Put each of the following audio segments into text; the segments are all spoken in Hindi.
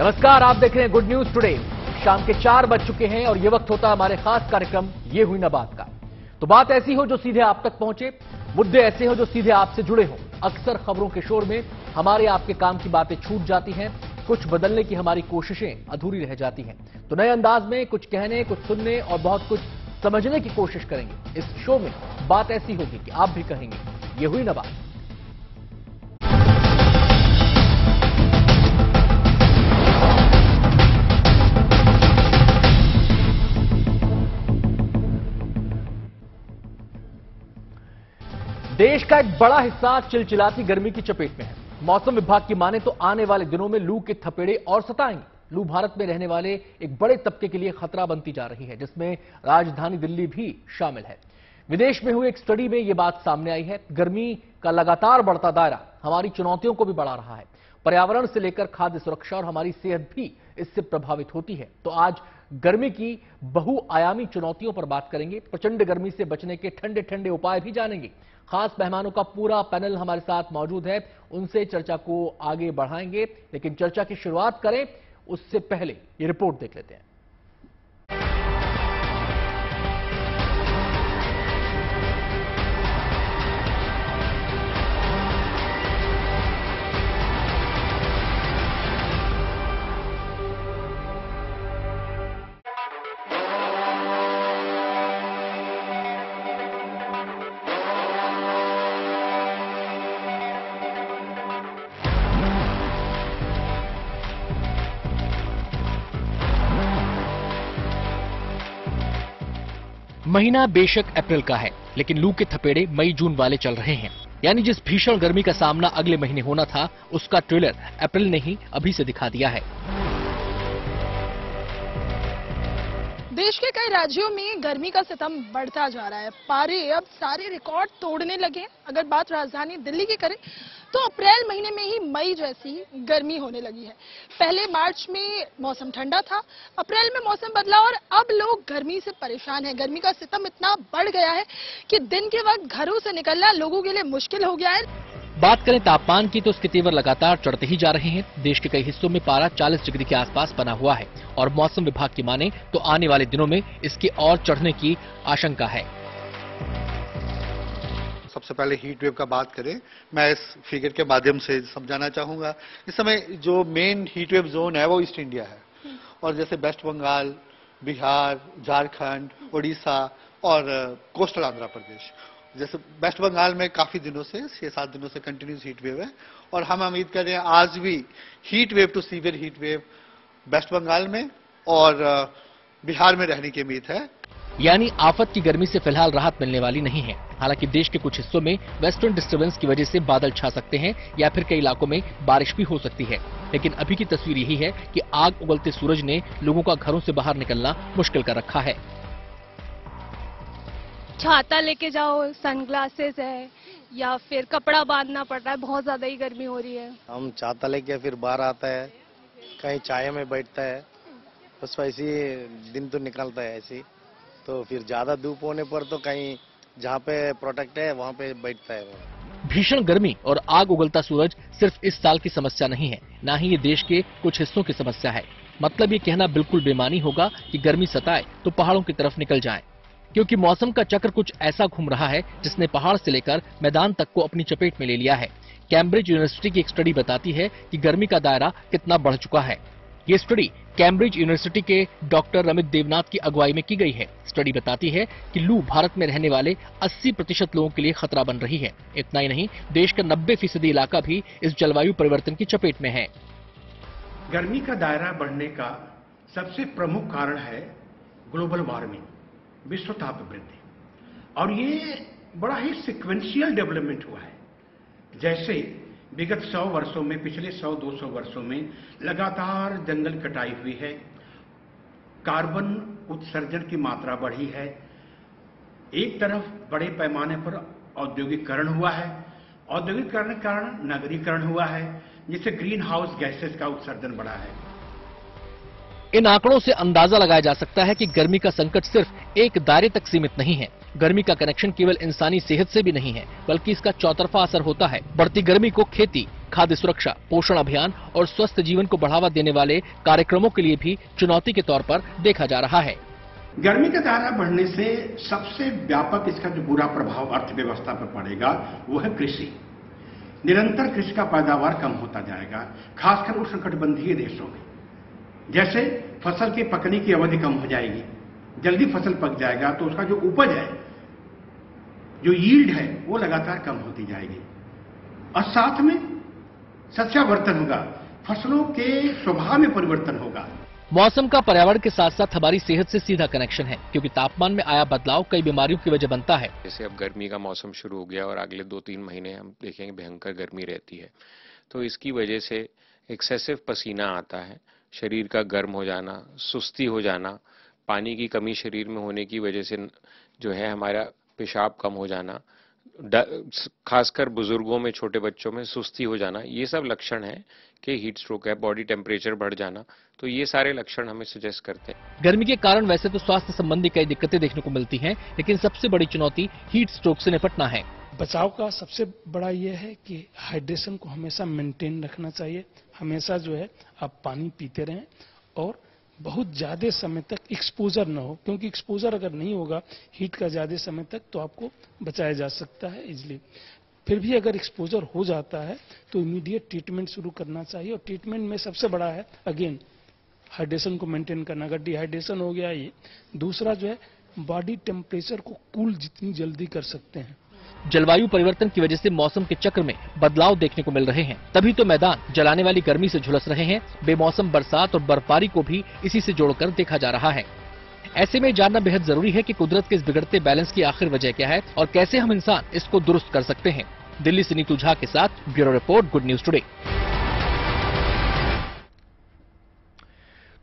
नमस्कार, आप देख रहे हैं गुड न्यूज टुडे। शाम के 4 बज चुके हैं और ये वक्त होता है हमारे खास कार्यक्रम ये हुई ना बात का। तो बात ऐसी हो जो सीधे आप तक पहुंचे, मुद्दे ऐसे हो जो सीधे आपसे जुड़े हों। अक्सर खबरों के शोर में हमारे आपके काम की बातें छूट जाती हैं, कुछ बदलने की हमारी कोशिशें अधूरी रह जाती हैं। तो नए अंदाज में कुछ कहने, कुछ सुनने और बहुत कुछ समझने की कोशिश करेंगे। इस शो में बात ऐसी होगी कि आप भी कहेंगे ये हुई ना बात। देश का एक बड़ा हिस्सा चिलचिलाती गर्मी की चपेट में है। मौसम विभाग की माने तो आने वाले दिनों में लू के थपेड़े और सताएंगे। लू भारत में रहने वाले एक बड़े तबके के लिए खतरा बनती जा रही है, जिसमें राजधानी दिल्ली भी शामिल है। विदेश में हुई एक स्टडी में यह बात सामने आई है। गर्मी का लगातार बढ़ता दायरा हमारी चुनौतियों को भी बढ़ा रहा है। पर्यावरण से लेकर खाद्य सुरक्षा और हमारी सेहत भी इससे प्रभावित होती है। तो आज गर्मी की बहुआयामी चुनौतियों पर बात करेंगे। प्रचंड गर्मी से बचने के ठंडे ठंडे उपाय भी जानेंगे। खास मेहमानों का पूरा पैनल हमारे साथ मौजूद है, उनसे चर्चा को आगे बढ़ाएंगे। लेकिन चर्चा की शुरुआत करें उससे पहले ये रिपोर्ट देख लेते हैं। महीना बेशक अप्रैल का है, लेकिन लू के थपेड़े मई जून वाले चल रहे हैं। यानी जिस भीषण गर्मी का सामना अगले महीने होना था, उसका ट्रेलर अप्रैल ने ही अभी से दिखा दिया है। देश के कई राज्यों में गर्मी का सितम बढ़ता जा रहा है। पारे अब सारे रिकॉर्ड तोड़ने लगे हैं। अगर बात राजधानी दिल्ली की करें तो अप्रैल महीने में ही मई जैसी गर्मी होने लगी है। पहले मार्च में मौसम ठंडा था, अप्रैल में मौसम बदला और अब लोग गर्मी से परेशान हैं। गर्मी का सितम इतना बढ़ गया है कि दिन के वक्त घरों से निकलना लोगों के लिए मुश्किल हो गया है। बात करें तापमान की तो उसके तेवर लगातार चढ़ते ही जा रहे हैं। देश के कई हिस्सों में पारा 40 डिग्री के आसपास बना हुआ है और मौसम विभाग की माने तो आने वाले दिनों में इसके और चढ़ने की आशंका है। सबसे पहले हीट वेव का बात करें, मैं इस फिगर के माध्यम से समझाना चाहूंगा। इस समय जो मेन हीट वेव जोन है वो ईस्ट इंडिया है और जैसे वेस्ट बंगाल, बिहार, झारखंड, उड़ीसा और कोस्टल आंध्र प्रदेश। जैसे वेस्ट बंगाल में काफी दिनों से 6-7 दिनों से कंटिन्यूस हीट वेव है और हम उम्मीद कर रहे हैं आज भी heat wave to severe heat wave West Bengal में और बिहार में रहने की उम्मीद है। यानी आफत की गर्मी से फिलहाल राहत मिलने वाली नहीं है। हालांकि देश के कुछ हिस्सों में वेस्टर्न डिस्टर्बेंस की वजह से बादल छा सकते हैं या फिर कई इलाकों में बारिश भी हो सकती है। लेकिन अभी की तस्वीर यही है कि आग उगलते सूरज ने लोगों का घरों से बाहर निकलना मुश्किल कर रखा है। छाता लेके जाओ, सनग्लासेस है या फिर कपड़ा बांधना पड़ रहा है, बहुत ज्यादा ही गर्मी हो रही है। हम छाता लेके फिर बाहर आता है, कहीं चाय में बैठता है, बस वैसे दिन तो निकलता है ऐसे। तो फिर ज्यादा धूप होने पर तो कहीं जहाँ पे प्रोटेक्ट है वहाँ पे बैठता है वो। भीषण गर्मी और आग उगलता सूरज सिर्फ इस साल की समस्या नहीं है, ना ही ये देश के कुछ हिस्सों की समस्या है। मतलब ये कहना बिल्कुल बेमानी होगा कि गर्मी सताए तो पहाड़ों की तरफ निकल जाएं, क्योंकि मौसम का चक्र कुछ ऐसा घूम रहा है जिसने पहाड़ से लेकर मैदान तक को अपनी चपेट में ले लिया है। कैम्ब्रिज यूनिवर्सिटी की एक स्टडी बताती है कि गर्मी का दायरा कितना बढ़ चुका है। ये स्टडी कैम्ब्रिज यूनिवर्सिटी के डॉक्टर रमित देवनाथ की अगुवाई में की गई है। स्टडी बताती है कि लू भारत में रहने वाले 80% लोगों के लिए खतरा बन रही है। इतना ही नहीं, देश का 90% इलाका भी इस जलवायु परिवर्तन की चपेट में है। गर्मी का दायरा बढ़ने का सबसे प्रमुख कारण है ग्लोबल वार्मिंग, विश्व ताप वृद्धि। और ये बड़ा ही सिक्वेंशियल डेवलपमेंट हुआ है। जैसे विगत 100 वर्षों में, पिछले 100-200 वर्षों में लगातार जंगल कटाई हुई है, कार्बन उत्सर्जन की मात्रा बढ़ी है, एक तरफ बड़े पैमाने पर औद्योगिकरण हुआ है, औद्योगिकरण के कारण नगरीकरण हुआ है, जिससे ग्रीन हाउस गैसेस का उत्सर्जन बढ़ा है। इन आंकड़ों से अंदाजा लगाया जा सकता है कि गर्मी का संकट सिर्फ एक दायरे तक सीमित नहीं है। गर्मी का कनेक्शन केवल इंसानी सेहत से भी नहीं है, बल्कि इसका चौतरफा असर होता है। बढ़ती गर्मी को खेती, खाद्य सुरक्षा, पोषण अभियान और स्वस्थ जीवन को बढ़ावा देने वाले कार्यक्रमों के लिए भी चुनौती के तौर पर देखा जा रहा है। गर्मी का दायरा बढ़ने से सबसे व्यापक इसका जो बुरा प्रभाव अर्थव्यवस्था पर पड़ेगा वो है कृषि। निरंतर कृषि का पैदावार कम होता जाएगा, खासकर उष्णकटिबंधीय देशों में। जैसे फसल के पकने की अवधि कम हो जाएगी, जल्दी फसल पक जाएगा तो उसका जो उपज है, जो यील्ड है, वो लगातार कम होती जाएगी। और साथ में सस्यावर्तन होगा, फसलों के स्वभाव में परिवर्तन होगा। मौसम का पर्यावरण के साथ साथ हमारी सेहत से सीधा कनेक्शन है, क्योंकि तापमान में आया बदलाव कई बीमारियों की वजह बनता है। जैसे अब गर्मी का मौसम शुरू हो गया और अगले 2-3 महीने हम देखेंगे भयंकर गर्मी रहती है, तो इसकी वजह से एक्सेसिव पसीना आता है, शरीर का गर्म हो जाना, सुस्ती हो जाना, पानी की कमी शरीर में होने की वजह से जो है हमारा पेशाब कम हो जाना, खासकर बुजुर्गों में, छोटे बच्चों में सुस्ती हो जाना, ये सब लक्षण है कि हीट स्ट्रोक है। बॉडी टेम्परेचर बढ़ जाना, तो ये सारे लक्षण हमें सजेस्ट करते हैं। गर्मी के कारण वैसे तो स्वास्थ्य संबंधी कई दिक्कतें देखने को मिलती हैं, लेकिन सबसे बड़ी चुनौती हीट स्ट्रोक से निपटना है। बचाव का सबसे बड़ा ये है कि हाइड्रेशन को हमेशा मेंटेन रखना चाहिए। हमेशा जो है आप पानी पीते रहें और बहुत ज्यादा समय तक एक्सपोजर न हो, क्योंकि एक्सपोजर अगर नहीं होगा हीट का ज्यादा समय तक तो आपको बचाया जा सकता है इजिली। फिर भी अगर एक्सपोजर हो जाता है तो इमीडिएट ट्रीटमेंट शुरू करना चाहिए। और ट्रीटमेंट में सबसे बड़ा है अगेन हाइड्रेशन को मेंटेन करना। अगर डिहाइड्रेशन हो गया, ये दूसरा जो है बॉडी टेम्परेचर को कूल जितनी जल्दी कर सकते हैं। जलवायु परिवर्तन की वजह से मौसम के चक्र में बदलाव देखने को मिल रहे हैं, तभी तो मैदान जलाने वाली गर्मी से झुलस रहे हैं। बेमौसम बरसात और बर्फबारी को भी इसी से जोड़कर देखा जा रहा है। ऐसे में जानना बेहद जरूरी है कि कुदरत के इस बिगड़ते बैलेंस की आखिर वजह क्या है और कैसे हम इंसान इसको दुरुस्त कर सकते हैं। दिल्ली से नीतू झा के साथ bureau report, good news today.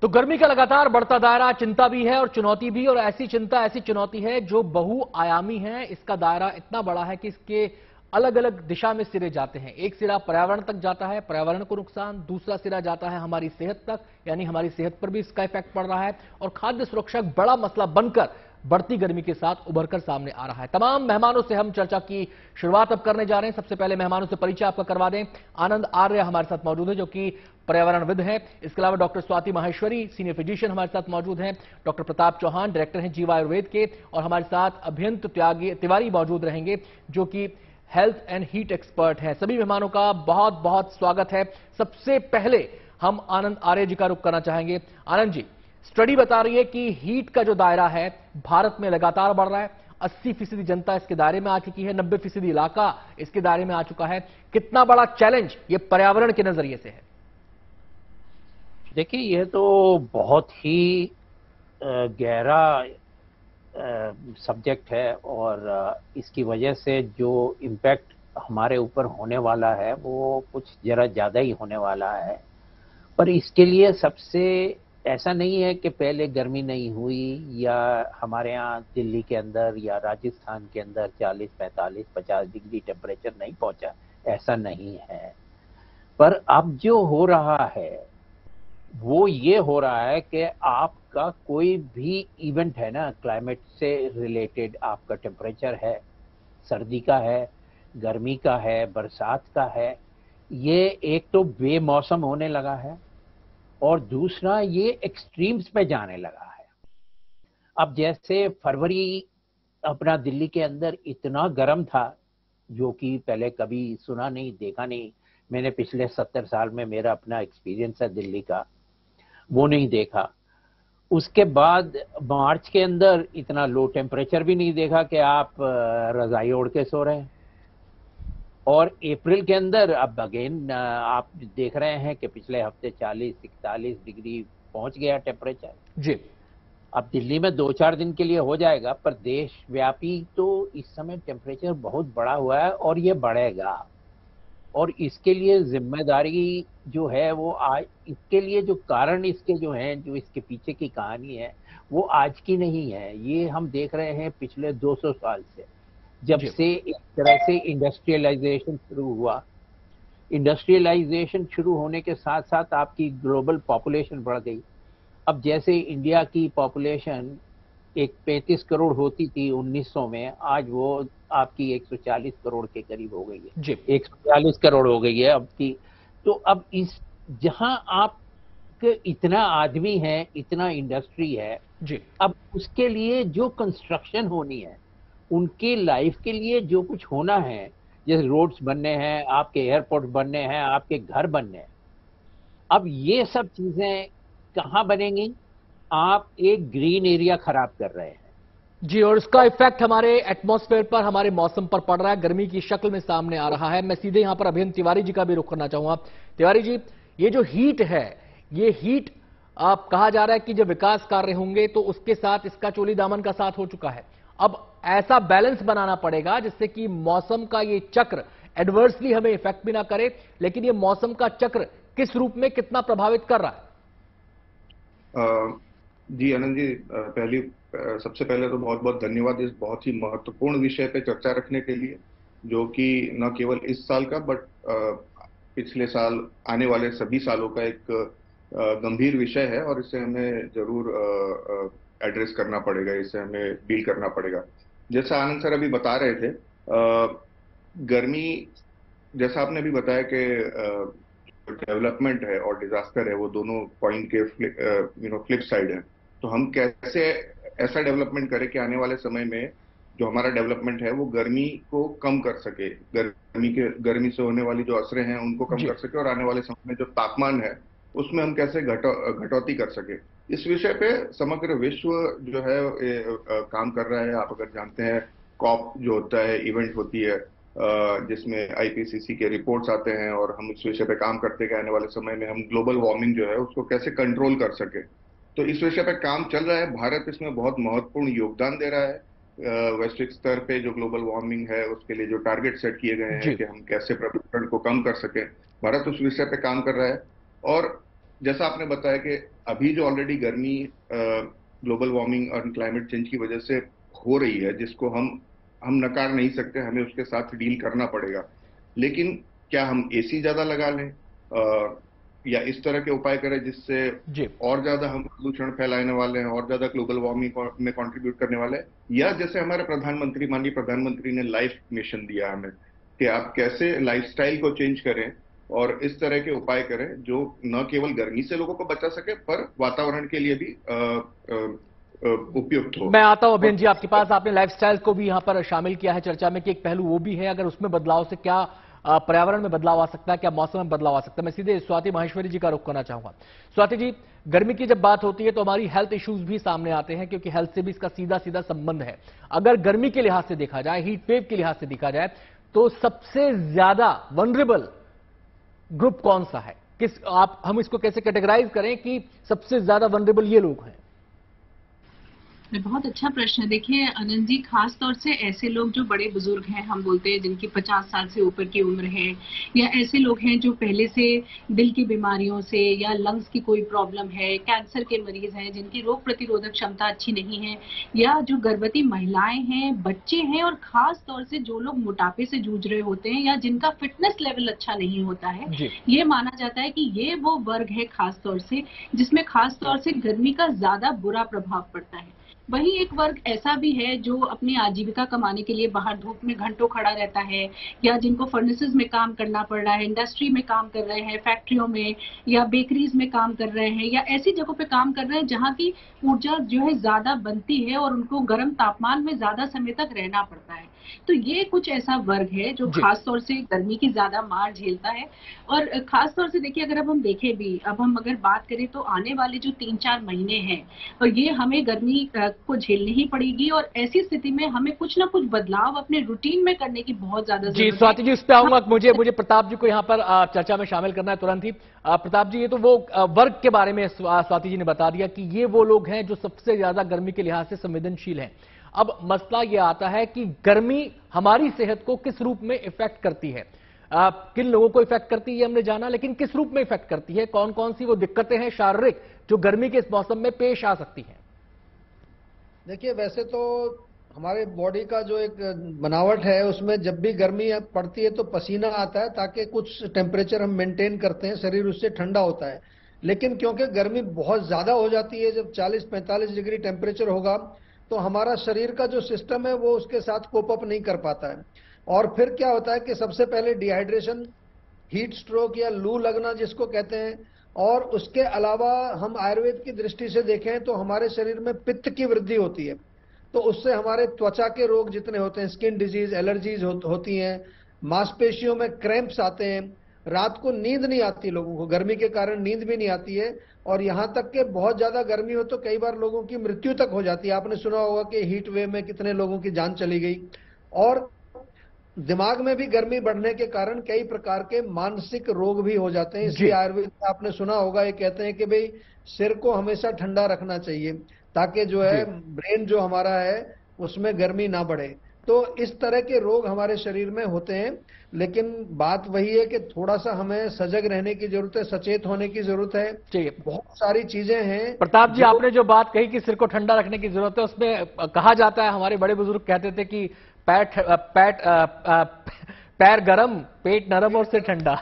तो गर्मी का लगातार बढ़ता दायरा चिंता भी है और चुनौती भी, और ऐसी चिंता, ऐसी चुनौती है जो बहुआयामी है। इसका दायरा इतना बड़ा है कि इसके अलग अलग दिशा में सिरे जाते हैं। एक सिरा पर्यावरण तक जाता है, पर्यावरण को नुकसान, दूसरा सिरा जाता है हमारी सेहत तक, यानी हमारी सेहत पर भी इसका इफेक्ट पड़ रहा है, और खाद्य सुरक्षा एक बड़ा मसला बनकर बढ़ती गर्मी के साथ उभरकर सामने आ रहा है। तमाम मेहमानों से हम चर्चा की शुरुआत अब करने जा रहे हैं। सबसे पहले मेहमानों से परिचय आपका करवा दें। आनंद आर्य हमारे साथ मौजूद है, जो कि पर्यावरणविद हैं। इसके अलावा doctor Swati Maheshwari, senior physician, हमारे साथ मौजूद हैं। डॉक्टर प्रताप चौहान, डायरेक्टर हैं जीवा आयुर्वेद के, और हमारे साथ अभियंत तिवारी मौजूद रहेंगे, जो कि हेल्थ एंड हीट एक्सपर्ट हैं। सभी मेहमानों का बहुत बहुत स्वागत है। सबसे पहले हम आनंद आर्य जी का रुख करना चाहेंगे। आनंद जी, स्टडी बता रही है कि हीट का जो दायरा है भारत में लगातार बढ़ रहा है। 80% जनता इसके दायरे में आ चुकी है, 90% इलाका इसके दायरे में आ चुका है। कितना बड़ा चैलेंज ये पर्यावरण के नजरिए से है? देखिए, यह तो बहुत ही गहरा सब्जेक्ट है, और इसकी वजह से जो इम्पैक्ट हमारे ऊपर होने वाला है वो कुछ जरा ज़्यादा ही होने वाला है। पर इसके लिए सबसे ऐसा नहीं है कि पहले गर्मी नहीं हुई, या हमारे यहाँ दिल्ली के अंदर या राजस्थान के अंदर 40, 45, 50 डिग्री टेम्परेचर नहीं पहुंचा, ऐसा नहीं है। पर अब जो हो रहा है वो ये हो रहा है कि आपका कोई भी इवेंट है ना, क्लाइमेट से रिलेटेड, आपका टेम्परेचर है, सर्दी का है, गर्मी का है, बरसात का है, ये एक तो बेमौसम होने लगा है, और दूसरा ये एक्सट्रीम्स पे जाने लगा है। अब जैसे फरवरी अपना दिल्ली के अंदर इतना गर्म था, जो कि पहले कभी सुना नहीं, देखा नहीं। मैंने पिछले 70 साल में, मेरा अपना एक्सपीरियंस है दिल्ली का, वो नहीं देखा। उसके बाद मार्च के अंदर इतना लो टेम्परेचर भी नहीं देखा कि आप रजाई ओढ़ के सो रहे हैं। और अप्रैल के अंदर अब अगेन आप देख रहे हैं कि पिछले हफ्ते 40-41 डिग्री पहुंच गया टेम्परेचर जी। अब दिल्ली में 2-4 दिन के लिए हो जाएगा, पर देशव्यापी तो इस समय टेम्परेचर बहुत बढ़ा हुआ है और ये बढ़ेगा। और इसके लिए जिम्मेदारी जो है वो आज, इसके लिए जो कारण इसके जो हैं, जो इसके पीछे की कहानी है, वो आज की नहीं है। ये हम देख रहे हैं पिछले 200 साल से, जब से इस तरह से इंडस्ट्रियलाइजेशन शुरू हुआ। इंडस्ट्रियलाइजेशन शुरू होने के साथ साथ आपकी ग्लोबल पॉपुलेशन बढ़ गई। अब जैसे इंडिया की पॉपुलेशन एक 35 करोड़ होती थी 1900 में, आज वो आपकी 140 करोड़ के करीब हो गई है जी। 140 करोड़ हो गई है अब की। तो अब इस जहां आप इतना आदमी है, इतना इंडस्ट्री है जी, अब उसके लिए जो कंस्ट्रक्शन होनी है, उनके लाइफ के लिए जो कुछ होना है, जैसे रोड्स बनने हैं, आपके एयरपोर्ट बनने हैं, आपके घर बनने हैं, अब ये सब चीजें कहाँ बनेंगी? आप एक ग्रीन एरिया खराब कर रहे हैं। जी, और उसका इफेक्ट हमारे एटमॉस्फेयर पर, हमारे मौसम पर पड़ रहा है, गर्मी की शक्ल में सामने आ रहा है। मैं सीधे यहां पर अभियंता तिवारी जी का भी रुख करना चाहूंगा। तिवारी जी, ये जो हीट है, ये हीट आप कहा जा रहा है कि जब विकास कार्य होंगे तो उसके साथ इसका चोली दामन का साथ हो चुका है। अब ऐसा बैलेंस बनाना पड़ेगा जिससे कि मौसम का ये चक्र एडवर्सली हमें इफेक्ट भी ना करे, लेकिन ये मौसम का चक्र किस रूप में कितना प्रभावित कर रहा है? जी आनंद जी, सबसे पहले तो बहुत बहुत धन्यवाद इस बहुत ही महत्वपूर्ण विषय पे चर्चा रखने के लिए, जो कि न केवल इस साल का बट पिछले साल आने वाले सभी सालों का एक गंभीर विषय है और इसे हमें जरूर एड्रेस करना पड़ेगा, इसे हमें डील करना पड़ेगा। जैसा आनंद सर अभी बता रहे थे, गर्मी, जैसा आपने अभी बताया कि डेवलपमेंट है और डिजास्टर है वो दोनों पॉइंट के फ्लिप साइड है। तो हम कैसे ऐसा डेवलपमेंट करें कि आने वाले समय में जो हमारा डेवलपमेंट है वो गर्मी को कम कर सके, गर्मी से होने वाली जो असरें हैं उनको कम कर सके, और आने वाले समय में जो तापमान है उसमें हम कैसे घटौती कर सके। इस विषय पे समग्र विश्व जो है काम कर रहा है। आप अगर जानते हैं, कॉप जो होता है, इवेंट होती है जिसमें आईपीसीसी के रिपोर्ट्स आते हैं और हम इस विषय पे काम करते हैं कि आने वाले समय में हम ग्लोबल वार्मिंग जो है उसको कैसे कंट्रोल कर सके। तो इस विषय पे काम चल रहा है। भारत इसमें बहुत महत्वपूर्ण योगदान दे रहा है। वैश्विक स्तर पे जो ग्लोबल वार्मिंग है उसके लिए जो टारगेट सेट किए गए हैं कि हम कैसे प्रदूषण को कम कर सके, भारत उस विषय पे काम कर रहा है। और जैसा आपने बताया कि अभी जो ऑलरेडी गर्मी ग्लोबल वार्मिंग और क्लाइमेट चेंज की वजह से हो रही है, जिसको हम नकार नहीं सकते, हमें उसके साथ डील करना पड़ेगा। लेकिन क्या हम एसी ज्यादा लगा लें या इस तरह के उपाय करें जिससे और ज्यादा हम प्रदूषण फैलाने वाले हैं, और ज्यादा ग्लोबल वार्मिंग में कंट्रीब्यूट करने वाले हैं? या जैसे हमारे प्रधानमंत्री, माननीय प्रधानमंत्री ने लाइफ मिशन दिया हमें कि आप कैसे लाइफस्टाइल को चेंज करें और इस तरह के उपाय करें जो न केवल गर्मी से लोगों को बचा सके पर वातावरण के लिए भी उपयुक्त हो। मैं आता हूं अभियंता जी आपके पास। आपने लाइफस्टाइल को भी यहां पर शामिल किया है चर्चा में कि एक पहलू वो भी है, अगर उसमें बदलाव से क्या पर्यावरण में बदलाव आ सकता है, क्या मौसम में बदलाव आ सकता है। मैं सीधे स्वाति माहेश्वरी जी का रुख करना चाहूंगा। स्वाति जी, गर्मी की जब बात होती है तो हमारी हेल्थ इश्यूज भी सामने आते हैं, क्योंकि हेल्थ से भी इसका सीधा सीधा संबंध है। अगर गर्मी के लिहाज से देखा जाए, हीट वेव के लिहाज से देखा जाए, तो सबसे ज्यादा वनरेबल ग्रुप कौन सा है? हम इसको कैसे कैटेगराइज करें कि सबसे ज्यादा वनरेबल ये लोग हैं? बहुत अच्छा प्रश्न है। देखिए आनंद जी, खास तौर से ऐसे लोग जो बड़े बुजुर्ग हैं, हम बोलते हैं जिनकी 50 साल से ऊपर की उम्र है, या ऐसे लोग हैं जो पहले से दिल की बीमारियों से या लंग्स की कोई प्रॉब्लम है, कैंसर के मरीज हैं, जिनकी रोग प्रतिरोधक क्षमता अच्छी नहीं है, या जो गर्भवती महिलाएं हैं, बच्चे हैं, और खास तौर से जो लोग मोटापे से जूझ रहे होते हैं या जिनका फिटनेस लेवल अच्छा नहीं होता है, ये माना जाता है कि ये वो वर्ग है खास तौर से जिसमें खास तौर से गर्मी का ज्यादा बुरा प्रभाव पड़ता है। वहीं एक वर्ग ऐसा भी है जो अपनी आजीविका कमाने के लिए बाहर धूप में घंटों खड़ा रहता है, या जिनको फर्नेसेस में काम करना पड़ रहा है, इंडस्ट्री में काम कर रहे हैं, फैक्ट्रियों में या बेकरीज में काम कर रहे हैं, या ऐसी जगहों पे काम कर रहे हैं जहाँ की ऊर्जा जो है ज्यादा बनती है और उनको गर्म तापमान में ज्यादा समय तक रहना पड़ता है। तो ये कुछ ऐसा वर्ग है जो खास तौर से गर्मी की ज्यादा मार झेलता है। और खास तौर से देखिए, अगर अब हम देखें भी, अब हम अगर बात करें तो आने वाले जो 3-4 महीने हैं, और ये हमें गर्मी को झेलनी ही पड़ेगी, और ऐसी स्थिति में हमें कुछ ना कुछ बदलाव अपने रूटीन में करने की बहुत ज्यादा जरूरत है। जी स्वाति जी, इस पे आऊंगा। मुझे प्रताप जी को यहाँ पर चर्चा में शामिल करना है तुरंत ही। प्रताप जी, ये तो वो वर्ग के बारे में स्वाति जी ने बता दिया कि ये वो लोग हैं जो सबसे ज्यादा गर्मी के लिहाज से संवेदनशील हैं। अब मसला यह आता है कि गर्मी हमारी सेहत को किस रूप में इफेक्ट करती है, किन लोगों को इफेक्ट करती है हमने जाना, लेकिन किस रूप में इफेक्ट करती है, कौन कौन सी वो दिक्कतें हैं शारीरिक जो गर्मी के इस मौसम में पेश आ सकती हैं? देखिए, वैसे तो हमारे बॉडी का जो एक बनावट है उसमें जब भी गर्मी पड़ती है तो पसीना आता है, ताकि कुछ टेम्परेचर हम मेंटेन करते हैं, शरीर उससे ठंडा होता है। लेकिन क्योंकि गर्मी बहुत ज्यादा हो जाती है, जब 40-45 डिग्री टेम्परेचर होगा तो हमारा शरीर का जो सिस्टम है वो उसके साथ कोप अप नहीं कर पाता है। और फिर क्या होता है कि सबसे पहले डिहाइड्रेशन, हीट स्ट्रोक या लू लगना जिसको कहते हैं, और उसके अलावा हम आयुर्वेद की दृष्टि से देखें तो हमारे शरीर में पित्त की वृद्धि होती है, तो उससे हमारे त्वचा के रोग जितने होते हैं, स्किन डिजीज, एलर्जीज होती हैं, मांसपेशियों में क्रैम्प्स आते हैं, रात को नींद नहीं आती लोगों को, गर्मी के कारण नींद भी नहीं आती है, और यहाँ तक कि बहुत ज्यादा गर्मी हो तो कई बार लोगों की मृत्यु तक हो जाती है। आपने सुना होगा कि हीट वेव में कितने लोगों की जान चली गई। और दिमाग में भी गर्मी बढ़ने के कारण कई प्रकार के मानसिक रोग भी हो जाते हैं। इसलिए आयुर्वेद में आपने सुना होगा, ये कहते हैं कि भाई सिर को हमेशा ठंडा रखना चाहिए ताकि जो है ब्रेन जो हमारा है उसमें गर्मी ना बढ़े। तो इस तरह के रोग हमारे शरीर में होते हैं, लेकिन बात वही है कि थोड़ा सा हमें सजग रहने की जरूरत है, सचेत होने की जरूरत है। बहुत सारी चीजें हैं। प्रताप जी, आपने जो बात कही कि सिर को ठंडा रखने की जरूरत है, उसमें कहा जाता है, हमारे बड़े बुजुर्ग कहते थे कि पैर गरम, पेट नरम और सिर ठंडा।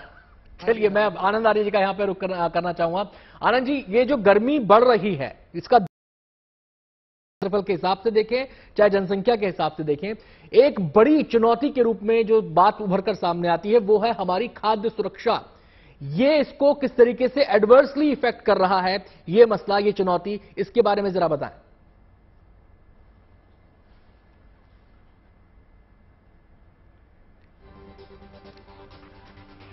चलिए, मैं आनंद आर्य जी का यहां पर रुक करना चाहूंगा। आनंद जी, ये जो गर्मी बढ़ रही है, इसका क्षेत्रफल के हिसाब से देखें चाहे जनसंख्या के हिसाब से देखें, एक बड़ी चुनौती के रूप में जो बात उभर कर सामने आती है वो है हमारी खाद्य सुरक्षा। ये इसको किस तरीके से एडवर्सली इफेक्ट कर रहा है, ये मसला, ये चुनौती, इसके बारे में जरा बताएं।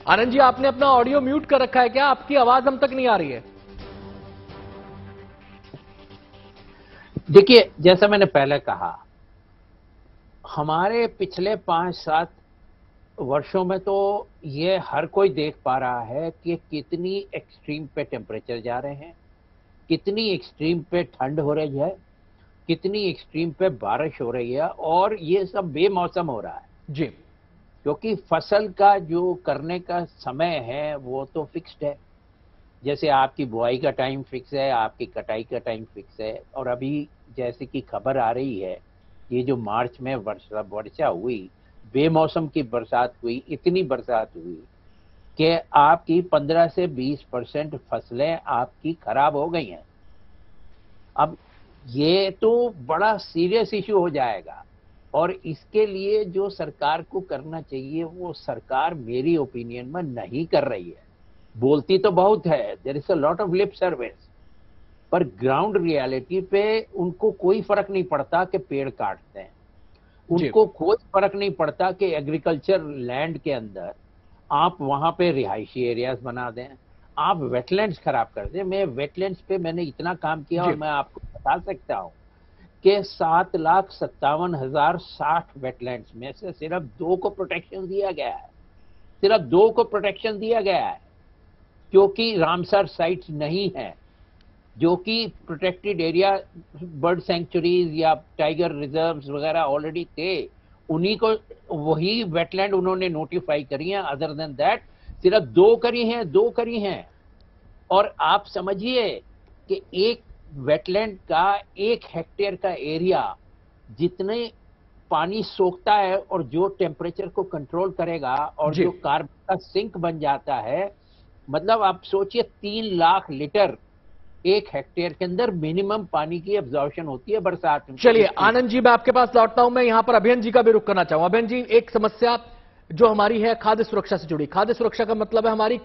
आनंद जी, आपने अपना ऑडियो म्यूट कर रखा है क्या? आपकी आवाज हम तक नहीं आ रही है। देखिए, जैसा मैंने पहले कहा, हमारे पिछले 5-7 वर्षों में तो ये हर कोई देख पा रहा है कि कितनी एक्सट्रीम पे टेम्परेचर जा रहे हैं, कितनी एक्सट्रीम पे ठंड हो रही है, कितनी एक्सट्रीम पे बारिश हो रही है, और ये सब बेमौसम हो रहा है जी, क्योंकि फसल का जो करने का समय है वो तो फिक्स्ड है। जैसे आपकी बुआई का टाइम फिक्स है, आपकी कटाई का टाइम फिक्स है, और अभी जैसे कि खबर आ रही है, ये जो मार्च में वर्षा हुई, बेमौसम की बरसात हुई, इतनी बरसात हुई कि आपकी 15 से 20% फसलें आपकी खराब हो गई हैं। अब ये तो बड़ा सीरियस इशू हो जाएगा, और इसके लिए जो सरकार को करना चाहिए वो सरकार मेरी ओपिनियन में नहीं कर रही है। बोलती तो बहुत है, there is a lot of lip service, पर ग्राउंड रियलिटी पे उनको कोई फर्क नहीं पड़ता कि पेड़ काटते हैं, उनको कोई फर्क नहीं पड़ता कि एग्रीकल्चर लैंड के अंदर आप वहां पे रिहायशी एरियाज बना दें, आप वेटलैंड्स खराब कर दें। मैं वेटलैंड्स पे मैंने इतना काम किया और मैं आपको बता सकता हूं कि 7,57,060 वेटलैंड्स में से सिर्फ 2 को प्रोटेक्शन दिया गया है, सिर्फ 2 को प्रोटेक्शन दिया गया है, क्योंकि रामसर साइट्स नहीं है, जो कि प्रोटेक्टेड एरिया बर्ड सेंचुरीज या टाइगर रिजर्व्स वगैरह ऑलरेडी थे, उन्हीं को वही वेटलैंड उन्होंने नोटिफाई करी हैं। अदर देन दैट सिर्फ 2 करी हैं। और आप समझिए कि एक वेटलैंड का 1 हेक्टेयर का एरिया जितने पानी सोखता है और जो टेम्परेचर को कंट्रोल करेगा और जो कार्बन का सिंक बन जाता है, मतलब आप सोचिए 3 लाख लीटर 1 हेक्टेयर के अंदर मिनिमम पानी की एब्जॉर्प्शन होती है बरसात में। चलिए आनंद जी, मैं आपके पास लौटता हूं। मैं यहां पर अभियन जी का भी रुख करना चाहूंगा। अभियन जी, एक समस्या जो हमारी है खाद्य सुरक्षा से जुड़ी, खाद्य सुरक्षा का मतलब है हमारी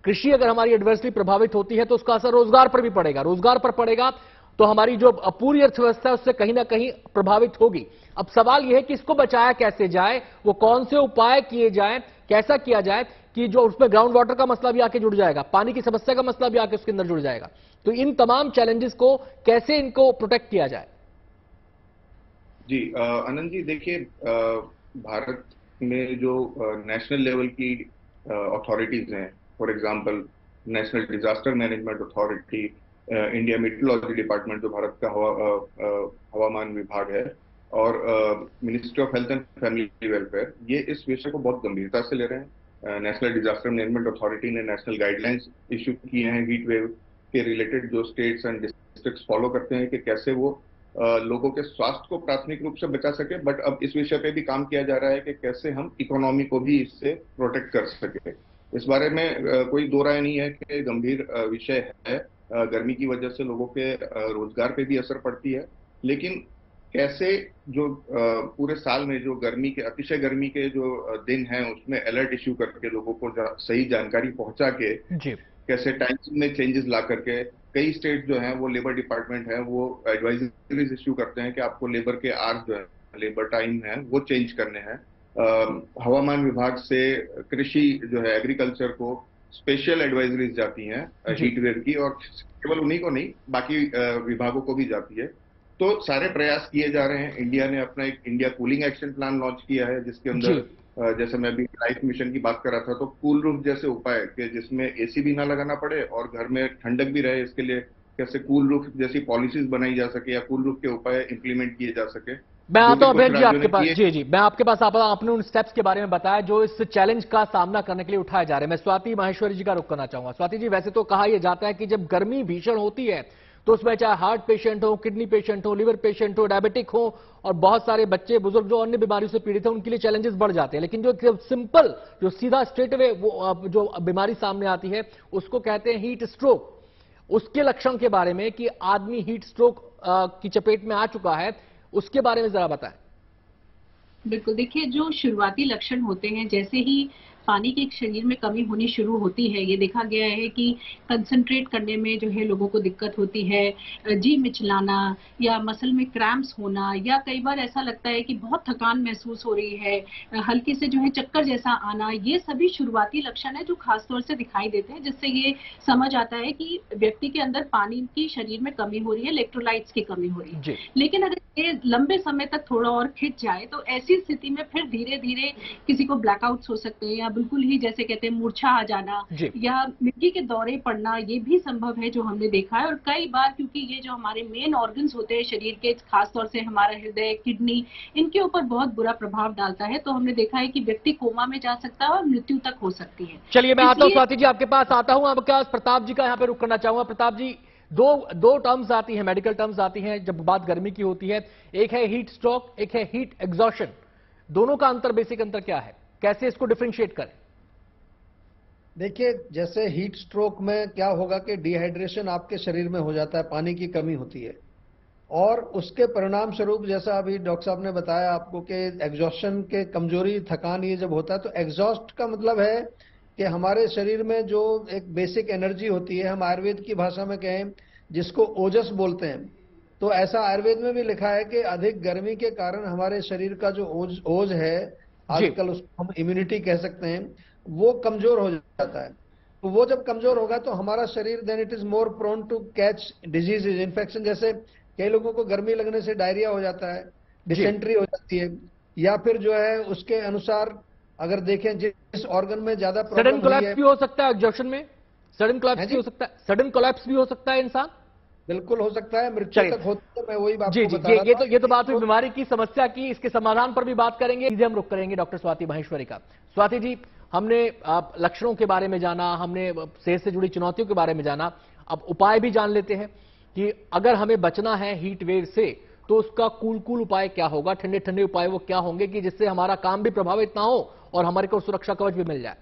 कृषि अगर हमारी एडवर्सली प्रभावित होती है तो उसका असर रोजगार पर भी पड़ेगा, रोजगार पर पड़ेगा तो हमारी जो पूरी अर्थव्यवस्था है उससे कहीं ना कहीं प्रभावित होगी। अब सवाल यह है कि इसको बचाया कैसे जाए, वो कौन से उपाय किए जाए, कैसा किया जाए कि जो उसमें ग्राउंड वाटर का मसला भी आके जुड़ जाएगा, पानी की समस्या का मसला भी आके उसके अंदर जुड़ जाएगा। तो इन तमाम चैलेंजेस को कैसे इनको प्रोटेक्ट किया जाए? जी आनंद जी, देखिए भारत में जो नेशनल लेवल की अथॉरिटीज हैं, for example national disaster management authority, India metrology department जो भारत का हवामान विभाग है, और ministry of health and family welfare, ये इस विषय को बहुत गंभीरता से ले रहे हैं। नेशनल डिजास्टर मैनेजमेंट अथॉरिटी ने नेशनल गाइडलाइंस इशू किए हैं हीट वेव के रिलेटेड, जो स्टेट्स एंड डिस्ट्रिक्ट्स फॉलो करते हैं कि कैसे वो लोगों के स्वास्थ्य को प्राथमिक रूप से बचा सके। बट अब इस विषय पे भी काम किया जा रहा है कि कैसे हम इकोनॉमी को भी इससे प्रोटेक्ट कर सके। इस बारे में कोई दो राय नहीं है कि गंभीर विषय है। गर्मी की वजह से लोगों के रोजगार पे भी असर पड़ती है, लेकिन कैसे जो पूरे साल में जो गर्मी के अतिशय गर्मी के जो दिन हैं उसमें अलर्ट इश्यू करके लोगों को सही जानकारी पहुंचा के जी कैसे टाइम्स में चेंजेस ला करके कई स्टेट जो हैं वो लेबर डिपार्टमेंट है वो एडवाइजरीज इश्यू करते हैं कि आपको लेबर के आवर्स जो है लेबर टाइम है वो चेंज करने हैं। हवामान विभाग से कृषि जो है एग्रीकल्चर को स्पेशल एडवाइजरीज जाती हैं हीट वेव की, और केवल उन्हीं को नहीं बाकी विभागों को भी जाती है। तो सारे प्रयास किए जा रहे हैं। इंडिया ने अपना एक India cooling action plan launch किया है जिसके अंदर जैसे मैं अभी लाइफ मिशन की बात कर रहा था, तो कूल रूफ जैसे उपाय कि जिसमें एसी भी ना लगाना पड़े और घर में ठंडक भी रहे, इसके लिए कैसे कूल रूफ जैसी पॉलिसीज बनाई जा सके या कूल रूफ के उपाय इंप्लीमेंट किए जा सके। मैं आता हूं अभय जी आपके पास। जी मैं आपके पास आपने उन स्टेप्स के बारे में बताया जो इस चैलेंज का सामना करने के लिए उठाए जा रहे हैं। मैं स्वाति माहेश्वरी जी का रुख करना चाहूंगा। स्वाति जी, वैसे तो कहा यह जाता है कि जब गर्मी भीषण होती है तो उसमें चाहे हार्ट पेशेंट हो, किडनी पेशेंट हो, लिवर पेशेंट हो, डायबिटिक हो और बहुत सारे बच्चे बुजुर्ग जो अन्य बीमारियों से पीड़ित हैं उनके लिए चैलेंजेस बढ़ जाते हैं। लेकिन जो सिंपल जो सीधा स्ट्रेट वे वो जो बीमारी सामने आती है उसको कहते हैं हीट स्ट्रोक। उसके लक्षण के बारे में कि आदमी हीट स्ट्रोक की चपेट में आ चुका है, उसके बारे में जरा बताएं। बिल्कुल, देखिए जो शुरुआती लक्षण होते हैं, जैसे ही पानी की शरीर में कमी होनी शुरू होती है, ये देखा गया है कि कंसंट्रेट करने में जो है लोगों को दिक्कत होती है, जी मिचलाना या मसल में क्रैम्प्स होना, या कई बार ऐसा लगता है कि बहुत थकान महसूस हो रही है, हल्के से जो है चक्कर जैसा आना, ये सभी शुरुआती लक्षण है जो खासतौर से दिखाई देते हैं, जिससे ये समझ आता है कि व्यक्ति के अंदर पानी की शरीर में कमी हो रही है, इलेक्ट्रोलाइट्स की कमी हो रही है। लेकिन अगर ये लंबे समय तक थोड़ा और खिंच जाए तो ऐसी स्थिति में फिर धीरे धीरे किसी को ब्लैकआउट्स हो सकते हैं या बिल्कुल ही जैसे कहते हैं मूर्छा आ जाना या मिर्गी के दौरे पड़ना, ये भी संभव है जो हमने देखा है। और कई बार क्योंकि ये जो हमारे मेन ऑर्गन्स होते हैं शरीर के, खासतौर से हमारा हृदय, किडनी, इनके ऊपर बहुत बुरा प्रभाव डालता है, तो हमने देखा है कि व्यक्ति कोमा में जा सकता है और मृत्यु तक हो सकती है। चलिए मैं आता हूं स्वाति जी, आपके पास आता हूं। अब क्या प्रताप जी का यहाँ पे रुक करना चाहूंगा। प्रताप जी, दो टर्म्स आती हैं, मेडिकल टर्म्स आती हैं जब बात गर्मी की होती है, एक है हीट स्ट्रोक, एक है हीट एग्जॉशन। दोनों का अंतर, बेसिक अंतर क्या है, कैसे इसको डिफरेंशिएट करें? देखिए, जैसे हीट स्ट्रोक में क्या होगा कि डिहाइड्रेशन आपके शरीर में हो जाता है, पानी की कमी होती है और उसके परिणाम स्वरूप जैसा अभी डॉक्टर साहब ने बताया आपको कि एग्जॉस्शन के कमजोरी, थकान ये जब होता है तो एग्जॉस्ट का मतलब है कि हमारे शरीर में जो एक बेसिक एनर्जी होती है, हम आयुर्वेद की भाषा में कहें जिसको ओजस बोलते हैं, तो ऐसा आयुर्वेद में भी लिखा है कि अधिक गर्मी के कारण हमारे शरीर का जो ओज है, आजकल उसको हम इम्यूनिटी कह सकते हैं, वो कमजोर हो जाता है। तो वो जब कमजोर होगा तो हमारा शरीर then it is more prone to catch diseases, infection. जैसे कई लोगों को गर्मी लगने से डायरिया हो जाता है, डिसेंट्री हो जाती है, या फिर जो है उसके अनुसार अगर देखें जिस ऑर्गन में ज्यादा सडन कोलैप्स भी हो सकता है एग्जॉशन में, सडन कोलैप्स भी हो सकता है, सडन कोलैप्स भी हो सकता है इंसान, बिल्कुल हो सकता है, मृत्यु तक होती है। मैं वही बात ये तो बात हुई बीमारी की, समस्या की, इसके समाधान पर भी बात करेंगे। हम रुक करेंगे डॉक्टर स्वाति माहेश्वरी का। स्वाति जी, हमने लक्षणों के बारे में जाना, हमने सेहत से जुड़ी चुनौतियों के बारे में जाना, अब उपाय भी जान लेते हैं कि अगर हमें बचना है हीट वेव से तो उसका कूल उपाय क्या होगा, ठंडे ठंडे उपाय वो क्या होंगे कि जिससे हमारा काम भी प्रभावित ना हो और हमारे को सुरक्षा कवच भी मिल जाए।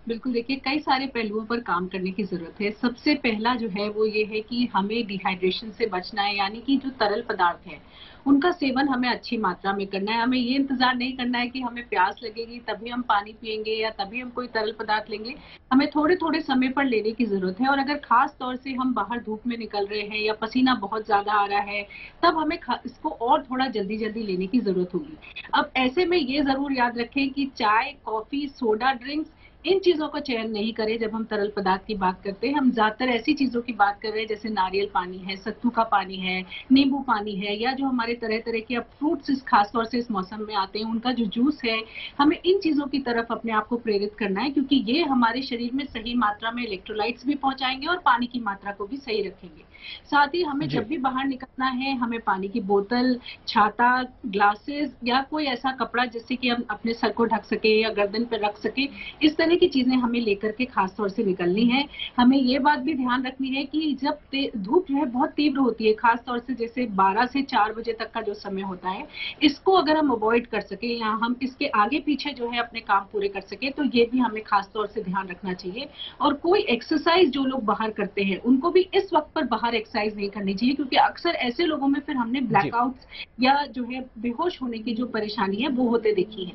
बिल्कुल, देखिए कई सारे पहलुओं पर काम करने की जरूरत है। सबसे पहला जो है वो ये है कि हमें डिहाइड्रेशन से बचना है, यानी कि जो तरल पदार्थ है उनका सेवन हमें अच्छी मात्रा में करना है। हमें ये इंतजार नहीं करना है कि हमें प्यास लगेगी तभी हम पानी पिएंगे या तभी हम कोई तरल पदार्थ लेंगे। हमें थोड़े थोड़े समय पर लेने की जरूरत है। और अगर खास तौर से हम बाहर धूप में निकल रहे हैं या पसीना बहुत ज्यादा आ रहा है, तब हमें इसको और थोड़ा जल्दी जल्दी लेने की जरूरत होगी। अब ऐसे में ये जरूर याद रखें कि चाय, कॉफी, सोडा ड्रिंक्स, इन चीजों का चयन नहीं करें जब हम तरल पदार्थ की बात करते हैं। हम ज्यादातर ऐसी चीजों की बात कर रहे हैं जैसे नारियल पानी है, सत्तू का पानी है, नींबू पानी है, या जो हमारे तरह तरह के अब फ्रूट्स इस खासतौर से इस मौसम में आते हैं उनका जो जूस है, हमें इन चीजों की तरफ अपने आप को प्रेरित करना है, क्योंकि ये हमारे शरीर में सही मात्रा में इलेक्ट्रोलाइट्स भी पहुंचाएंगे और पानी की मात्रा को भी सही रखेंगे। साथ ही हमें जब भी बाहर निकलना है, हमें पानी की बोतल, छाता, ग्लासेस या कोई ऐसा कपड़ा जिससे कि हम अपने सर को ढक सके या गर्दन पर रख सके, इस तरह तरह की चीजें हमें लेकर के खास तौर से निकलनी है। हमें ये बात भी ध्यान रखनी है कि जब धूप जो है बहुत तीव्र होती है, खास तौर से जैसे 12 से 4 बजे तक का जो समय होता है, इसको अगर हम अवॉइड कर सके या हम इसके आगे पीछे जो है अपने काम पूरे कर सके, तो ये भी हमें खास तौर से ध्यान रखना चाहिए। और कोई एक्सरसाइज जो लोग बाहर करते हैं उनको भी इस वक्त पर बाहर एक्सरसाइज नहीं करनी चाहिए, क्योंकि अक्सर ऐसे लोगों में फिर हमने ब्लैकआउट या जो है बेहोश होने की जो परेशानी है वो होते देखी है।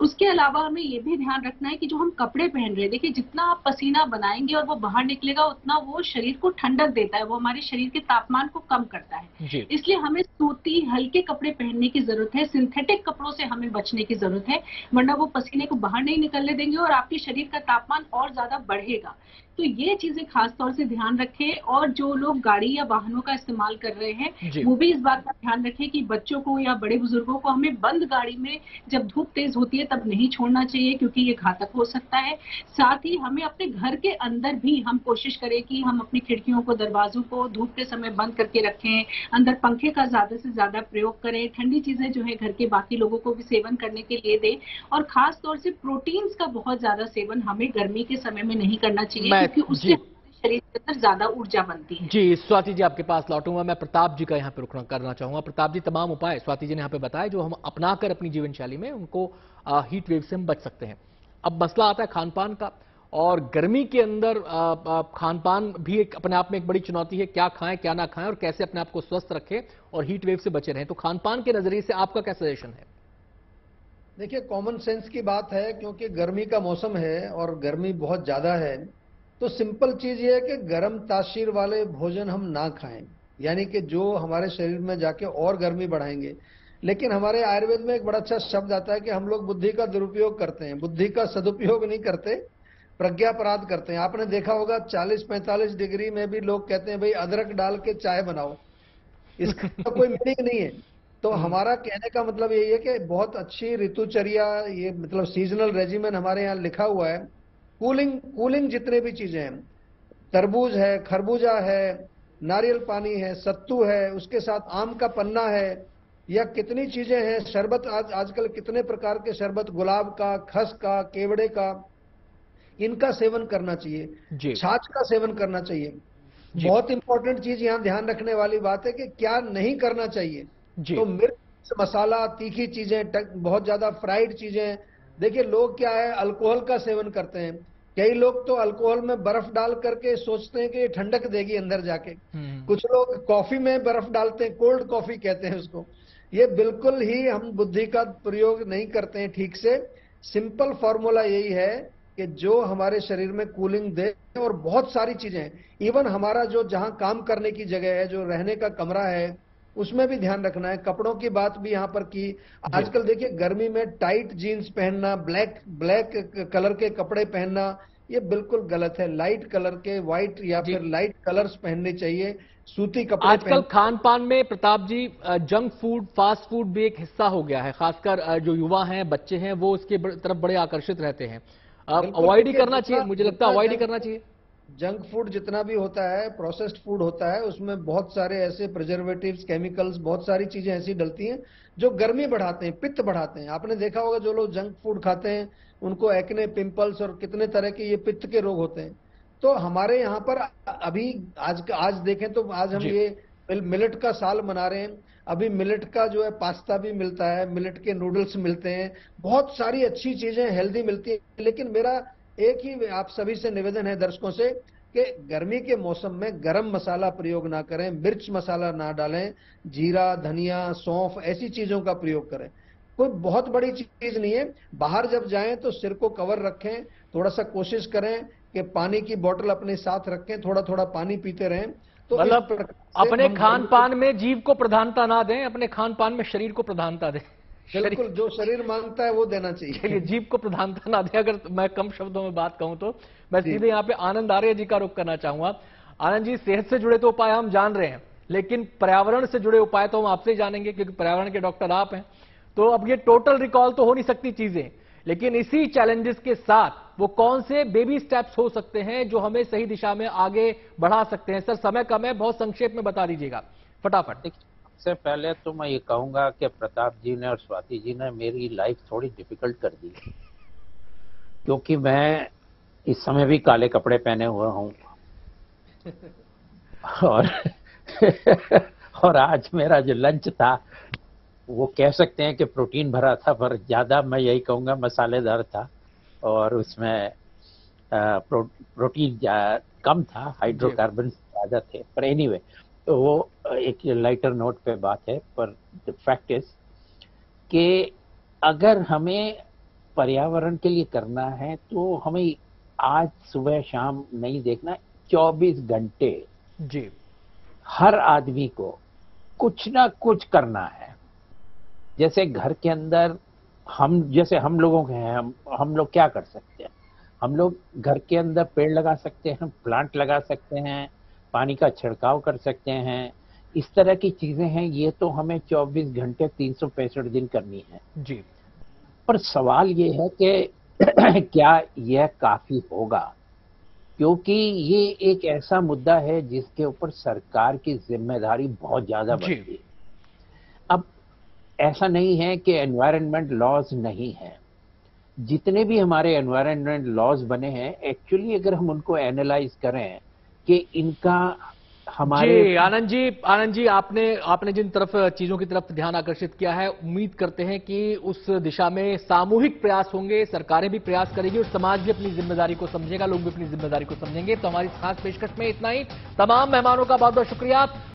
उसके अलावा हमें ये भी ध्यान रखना है कि जो हम कपड़े पहन रहे हैं, देखिए जितना आप पसीना बनाएंगे और वो बाहर निकलेगा उतना वो शरीर को ठंडक देता है, वो हमारे शरीर के तापमान को कम करता है। इसलिए हमें सूती हल्के कपड़े पहनने की जरूरत है, सिंथेटिक कपड़ों से हमें बचने की जरूरत है, वरना वो पसीने को बाहर नहीं निकलने देंगे और आपके शरीर का तापमान और ज्यादा बढ़ेगा। तो ये चीजें खास तौर से ध्यान रखें। और जो लोग गाड़ी या वाहनों का इस्तेमाल कर रहे हैं वो भी इस बात का ध्यान रखें कि बच्चों को या बड़े बुजुर्गों को हमें बंद गाड़ी में जब धूप तेज होती है तब नहीं छोड़ना चाहिए, क्योंकि ये घातक हो सकता है। साथ ही हमें अपने घर के अंदर भी हम कोशिश करें कि हम अपनी खिड़कियों को, दरवाजों को धूप के समय बंद करके रखें, अंदर पंखे का ज्यादा से ज्यादा प्रयोग करें, ठंडी चीजें जो है घर के बाकी लोगों को भी सेवन करने के लिए दें। और खास तौर से प्रोटीन्स का बहुत ज्यादा सेवन हमें गर्मी के समय में नहीं करना चाहिए, क्योंकि उससे शरीर के अंदर ज्यादा ऊर्जा बनती है। जी स्वाति जी, आपके पास लौटूंगा। मैं प्रताप जी का यहाँ पे रुक करना चाहूंगा। प्रताप जी, तमाम उपाय स्वाति जी ने यहाँ पे बताए जो हम अपनाकर अपनी जीवन शैली में उनको हीट वेव से हम बच सकते हैं। अब मसला आता है खान पान का, और गर्मी के अंदर खान पान भी एक अपने आप में एक बड़ी चुनौती है। क्या खाएं क्या ना खाएं और कैसे अपने आप को स्वस्थ रखें और हीट वेव से बचे रहें। तो खान पान के नजरिए से आपका क्या सजेशन है? देखिए, कॉमन सेंस की बात है, क्योंकि गर्मी का मौसम है और गर्मी बहुत ज्यादा है, तो सिंपल चीज ये है कि गर्म तासीर वाले भोजन हम ना खाएं, यानी कि जो हमारे शरीर में जाके और गर्मी बढ़ाएंगे। लेकिन हमारे आयुर्वेद में एक बड़ा अच्छा शब्द आता है कि हम लोग बुद्धि का दुरुपयोग करते हैं, बुद्धि का सदुपयोग नहीं करते, प्रज्ञापराध करते हैं। आपने देखा होगा 40-45 डिग्री में भी लोग कहते हैं भाई अदरक डाल के चाय बनाओ, इसका कोई मीनिंग नहीं है। तो हमारा कहने का मतलब यही है कि बहुत अच्छी ऋतुचर्या, ये मतलब सीजनल रेजिमेन हमारे यहाँ लिखा हुआ है। कूलिंग जितने भी चीजें हैं, तरबूज है, खरबूजा है, नारियल पानी है, सत्तू है, उसके साथ आम का पन्ना है, या कितनी चीजें हैं, शरबत आजकल कितने प्रकार के शरबत, गुलाब का, खस का, केवड़े का, इनका सेवन करना चाहिए। छाछ का सेवन करना चाहिए। बहुत इंपॉर्टेंट चीज यहाँ ध्यान रखने वाली बात है कि क्या नहीं करना चाहिए। तो मिर्च, मसाला, तीखी चीजें, बहुत ज्यादा फ्राइड चीजें। देखिए लोग क्या है, अल्कोहल का सेवन करते हैं। कई लोग तो अल्कोहल में बर्फ डाल करके सोचते हैं कि ये ठंडक देगी अंदर जाके। कुछ लोग कॉफी में बर्फ डालते हैं, कोल्ड कॉफी कहते हैं उसको। ये बिल्कुल ही हम बुद्धि का प्रयोग नहीं करते हैं ठीक से। सिंपल फॉर्मूला यही है कि जो हमारे शरीर में कूलिंग दे, और बहुत सारी चीजें, इवन हमारा जो जहां काम करने की जगह है, जो रहने का कमरा है, उसमें भी ध्यान रखना है। कपड़ों की बात भी यहाँ पर की। आजकल देखिए गर्मी में टाइट जीन्स पहनना, ब्लैक कलर के कपड़े पहनना, ये बिल्कुल गलत है। लाइट कलर के, व्हाइट या फिर लाइट कलर्स पहनने चाहिए। सूती कपड़े आजकल खान पान में प्रताप जी जंक फूड, फास्ट फूड भी एक हिस्सा हो गया है। खासकर जो युवा हैं, बच्चे हैं, वो उसके तरफ बड़े आकर्षित रहते हैं। अवॉइड ही करना चाहिए, मुझे लगता है अवॉइड ही करना चाहिए। जंक फूड जितना भी होता है, प्रोसेस्ड फूड होता है, उसमें बहुत सारे ऐसे प्रिजर्वेटिव्स, केमिकल्स, बहुत सारी चीजें ऐसी डलती हैं जो गर्मी बढ़ाते हैं, पित्त बढ़ाते हैं। आपने देखा होगा जो लोग जंक फूड खाते हैं उनको एक्ने, पिंपल्स और कितने तरह के ये पित्त के रोग होते हैं। तो हमारे यहाँ पर अभी आज देखें तो आज हम ये मिलेट का साल मना रहे हैं। अभी मिलेट का जो है पास्ता भी मिलता है, मिलेट के नूडल्स मिलते हैं, बहुत सारी अच्छी चीजें हेल्दी मिलती है। लेकिन मेरा एक ही आप सभी से निवेदन है, दर्शकों से, कि गर्मी के मौसम में गरम मसाला प्रयोग ना करें, मिर्च मसाला ना डालें, जीरा, धनिया, सौंफ, ऐसी चीजों का प्रयोग करें। कोई बहुत बड़ी चीज नहीं है। बाहर जब जाएं तो सिर को कवर रखें, थोड़ा सा कोशिश करें कि पानी की बोतल अपने साथ रखें, थोड़ा थोड़ा पानी पीते रहें। तो मतलब अपने खान पान में जीव को प्रधानता ना दें, अपने खान पान में शरीर को प्रधानता दें। बिल्कुल, जो शरीर मांगता है वो देना चाहिए। जीव को प्रधानता ना दे। अगर मैं कम शब्दों में बात कहूं तो मैं सीधे यहाँ पे आनंद आर्य जी का रुख करना चाहूंगा। आनंद जी, सेहत से जुड़े तो उपाय हम जान रहे हैं, लेकिन पर्यावरण से जुड़े उपाय तो हम आपसे ही जानेंगे, क्योंकि पर्यावरण के डॉक्टर आप हैं। तो अब ये टोटल रिकॉल तो हो नहीं सकती चीजें, लेकिन इसी चैलेंजेस के साथ वो कौन से बेबी स्टेप्स हो सकते हैं जो हमें सही दिशा में आगे बढ़ा सकते हैं? सर समय कम है, बहुत संक्षेप में बता दीजिएगा फटाफट। सबसे पहले तो मैं ये कहूंगा कि प्रताप जी ने और स्वाति जी ने मेरी लाइफ थोड़ी डिफिकल्ट कर दी। क्योंकि मैं इस समय भी काले कपड़े पहने हुए हूँ और और आज मेरा जो लंच था वो कह सकते हैं कि प्रोटीन भरा था, पर ज़्यादा मैं यही कहूँगा मसालेदार था और उसमें प्रोटीन कम था, हाइड्रोकार्बन ज़्यादा थे। पर एनीवे, तो वो एक लाइटर नोट पे बात है। पर द फैक्ट इज कि अगर हमें पर्यावरण के लिए करना है तो हमें आज सुबह शाम नहीं देखना, 24 घंटे जी हर आदमी को कुछ ना कुछ करना है। जैसे घर के अंदर जैसे हम लोगों के हैं, हम लोग क्या कर सकते हैं? हम लोग घर के अंदर पेड़ लगा सकते हैं, प्लांट लगा सकते हैं, पानी का छिड़काव कर सकते हैं, इस तरह की चीजें हैं। ये तो हमें 24 घंटे 365 दिन करनी है जी। पर सवाल ये है कि क्या यह काफी होगा? क्योंकि ये एक ऐसा मुद्दा है जिसके ऊपर सरकार की जिम्मेदारी बहुत ज्यादा बनती है। अब ऐसा नहीं है कि एनवायरनमेंट लॉज नहीं है, जितने भी हमारे एनवायरनमेंट लॉज बने हैं, एक्चुअली अगर हम उनको एनालाइज करें कि इनका हमारे जी आनंद जी आपने जिन तरफ चीजों की तरफ ध्यान आकर्षित किया है, उम्मीद करते हैं कि उस दिशा में सामूहिक प्रयास होंगे, सरकारें भी प्रयास करेगी और समाज भी अपनी जिम्मेदारी को समझेगा, लोग भी अपनी जिम्मेदारी को समझेंगे। तो हमारी इस खास पेशकश में इतना ही। तमाम मेहमानों का बहुत बहुत शुक्रिया।